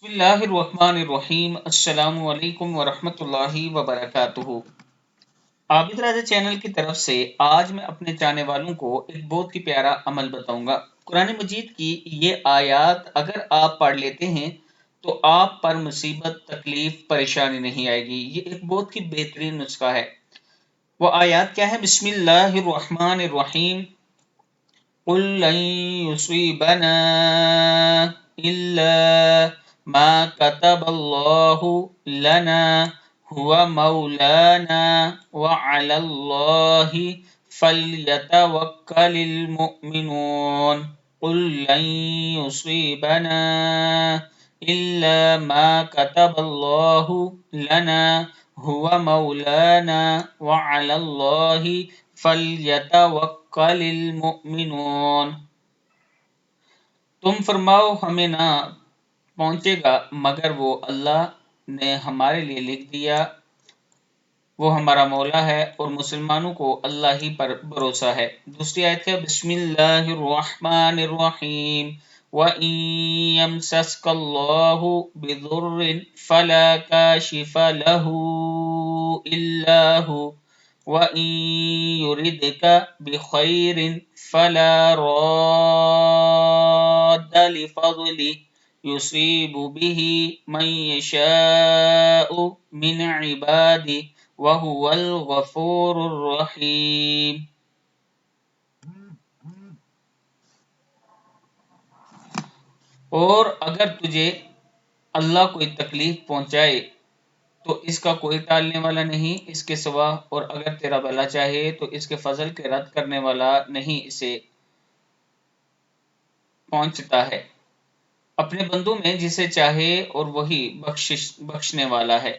اللہ الرحمن الرحیم۔ السلام علیکم ورحمۃ اللہ وبرکاتہ۔ عابد راجہ چینل کی طرف سے آج میں اپنے چاہنے والوں کو ایک بہت ہی پیارا عمل بتاؤں گا۔ قرآن مجید کی یہ آیات اگر آپ پڑھ لیتے ہیں تو آپ پر مصیبت، تکلیف، پریشانی نہیں آئے گی۔ یہ ایک بہت ہی بہترین نسخہ ہے۔ وہ آیات کیا ہے؟ بسم اللہ الرحمن الرحیم۔ قل لن يصيبنا إلا ما كتب الله لنا هو مولانا وعلى الله فليتوكل المؤمنون۔ قل لن يصيبنا إلا ما كتب الله لنا هو مولانا وعلى الله فليتوكل المؤمنون۔ تم فرماؤ ہمیں نہ پہنچے گا مگر وہ اللہ نے ہمارے لیے لکھ دیا، وہ ہمارا مولا ہے اور مسلمانوں کو اللہ ہی پر بھروسہ ہے۔ دوسری آیت ہے بسم اللہ الرحمن الرحیم۔ وَإِن يَمْسَسْكَ اللَّهُ بِضُرٍّ فَلَا كَاشِفَ لَهُ إِلَّا هُوَ وَإِن يُرِدْكَ بِخَيْرٍ فَلَا رَادَّ لِفَضْلِهِ يُصِيبُ بِهِ مَن يَشَاءُ مِنْ عِبَادِهِ وَهُوَ الْغَفُورُ الرَّحِيمُ۔ اور اگر تجھے اللہ کوئی تکلیف پہنچائے تو اس کا کوئی ٹالنے والا نہیں اس کے سوا، اور اگر تیرا بھلا چاہے تو اس کے فضل کے رد کرنے والا نہیں اسے پہنچتا ہے اپنے بندوں میں جسے چاہے، اور وہی بخشنے والا ہے۔